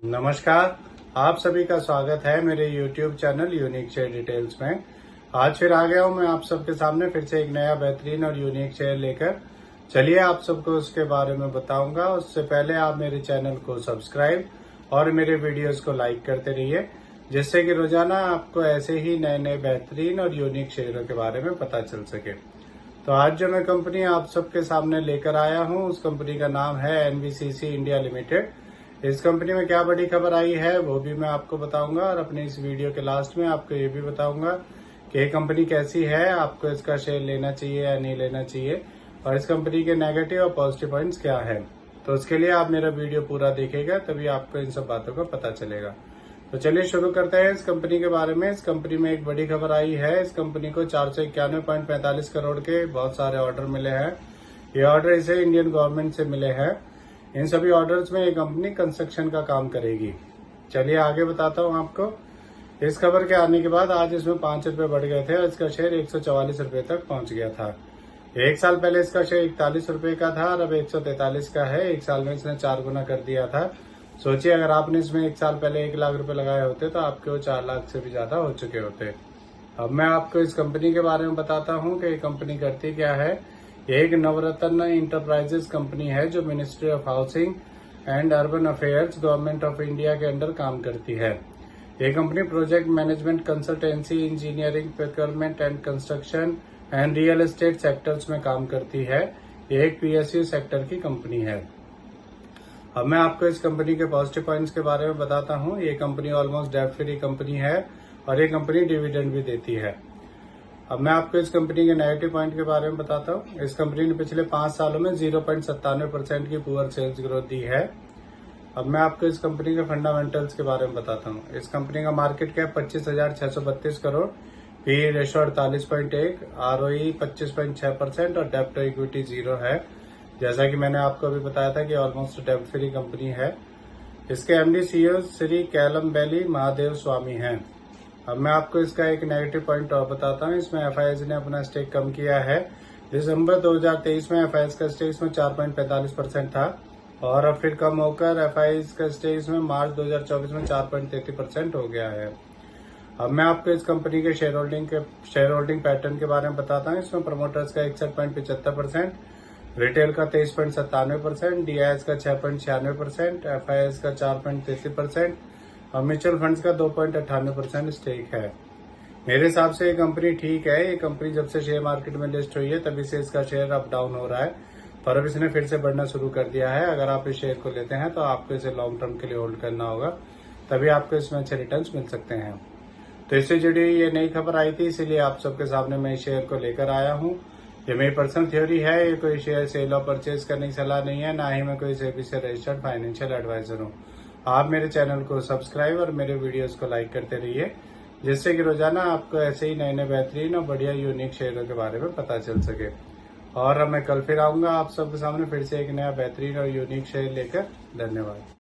नमस्कार। आप सभी का स्वागत है मेरे YouTube channel unique share details में। आज फिर आ गया हूं मैं आप सबके सामने फिर से एक नया बेहतरीन और यूनिक शेयर लेकर। चलिए आप सबको उसके बारे में बताऊंगा। उससे पहले आप मेरे चैनल को सब्सक्राइब और मेरे वीडियोस को लाइक करते रहिए, जिससे कि रोजाना आपको ऐसे ही नए नए बेहतरीन और यूनिक शेयरों के बारे में पता चल सके। तो आज जो मैं कंपनी आप सबके सामने लेकर आया हूँ, उस कंपनी का नाम है एनबीसीसी इंडिया लिमिटेड। इस कंपनी में क्या बड़ी खबर आई है वो भी मैं आपको बताऊंगा, और अपने इस वीडियो के लास्ट में आपको ये भी बताऊंगा कि ये कंपनी कैसी है, आपको इसका शेयर लेना चाहिए या नहीं लेना चाहिए, और इस कंपनी के नेगेटिव और पॉजिटिव पॉइंट्स क्या है। तो उसके लिए आप मेरा वीडियो पूरा देखिएगा, तभी आपको इन सब बातों का पता चलेगा। तो चलिए शुरू करते हैं इस कंपनी के बारे में। इस कंपनी में एक बड़ी खबर आई है। इस कंपनी को 491.45 करोड़ के बहुत सारे ऑर्डर मिले हैं। ये ऑर्डर इसे इंडियन गवर्नमेंट से मिले हैं। इन सभी ऑर्डर्स में ये कंपनी कंस्ट्रक्शन का काम करेगी। चलिए आगे बताता हूँ आपको। इस खबर के आने के बाद आज इसमें 5 रुपए बढ़ गए थे और इसका शेयर 144 रुपए तक पहुंच गया था। एक साल पहले इसका शेयर 41 रुपए का था और अब 143 का है। एक साल में इसने 4 गुना कर दिया था। सोचिए, अगर आपने इसमें एक साल पहले 1 लाख रुपए लगाए होते तो आपके वो 4 लाख से भी ज्यादा हो चुके होते। अब मैं आपको इस कंपनी के बारे में बताता हूँ कि ये कंपनी करती क्या है। ये एक नवरत्न इंटरप्राइजेस कंपनी है जो ministry of housing and urban affairs government of India के अंडर काम करती है। ये company project management, consultancy, engineering, procurement and construction and real estate sectors में काम करती है। ये एक पीएसयू सेक्टर की कंपनी है। अब मैं आपको इस कंपनी के पॉजिटिव पॉइंट्स के बारे में बताता हूँ। ये company almost debt free company है और ये कंपनी डिविडेंड भी देती है। अब मैं आपको इस कंपनी के नेगेटिव पॉइंट के बारे में बताता हूँ। इस कंपनी ने पिछले 5 सालों में 0.97% की पुअर सेल्स ग्रोथ दी है। अब मैं आपको इस कंपनी के फंडामेंटल्स के बारे में बताता हूँ। इस कंपनी का market cap 25,632 crore, P ratio 48.1, ROE 25.6% और डेप्ट टू इक्विटी 0 है। जैसा कि मैंने आपको अभी बताया था कि ऑलमोस्ट डेप्ट फ्री कंपनी है। इसके एमडी सीईओ श्री कैलम बेली महादेव स्वामी हैं। अब मैं आपको इसका एक नेगेटिव पॉइंट और बताता हूँ। इसमें एफआईएस ने अपना स्टेक कम किया है। दिसंबर 2023 में एफआईएस का स्टेक इसमें 4.45% था और अब फिर कम होकर एफआईएस का स्टेक इसमें मार्च 2024 में 4.33% हो गया है। अब मैं आपको इस कंपनी के शेयर होल्डिंग पैटर्न के बारे में बताता हूँ। इसमें प्रमोटर्स का 61.75%, रिटेल का 23.97%, डीआईएस का 6.96%, एफआईएस का 4.33% और म्यूचुअल फंड्स का 2.98% स्टेक है। मेरे हिसाब से ये कंपनी ठीक है। ये कंपनी जब से शेयर मार्केट में लिस्ट हुई है तभी से इसका शेयर अप डाउन हो रहा है, पर अब इसने फिर से बढ़ना शुरू कर दिया है। अगर आप इस शेयर को लेते हैं तो आपको इसे लॉन्ग टर्म के लिए होल्ड करना होगा, तभी आपको इसमें अच्छे रिटर्न्स मिल सकते हैं। तो इससे जुड़ी ये नई खबर आई थी, इसीलिए आप सबके सामने मैं इस शेयर को लेकर आया हूँ। ये मेरी पर्सनल थ्योरी है। ये कोई शेयर सेल और परचेज करने की सलाह नहीं है, ना ही मैं कोई सेबी से रजिस्टर्ड फाइनेंशियल एडवाइजर हूँ। आप मेरे चैनल को सब्सक्राइब और मेरे वीडियोस को लाइक करते रहिए, जिससे कि रोजाना आपको ऐसे ही नए नए बेहतरीन और बढ़िया यूनिक शेयरों के बारे में पता चल सके। और अब मैं कल फिर आऊंगा आप सबके सामने फिर से एक नया बेहतरीन और यूनिक शेयर लेकर। धन्यवाद।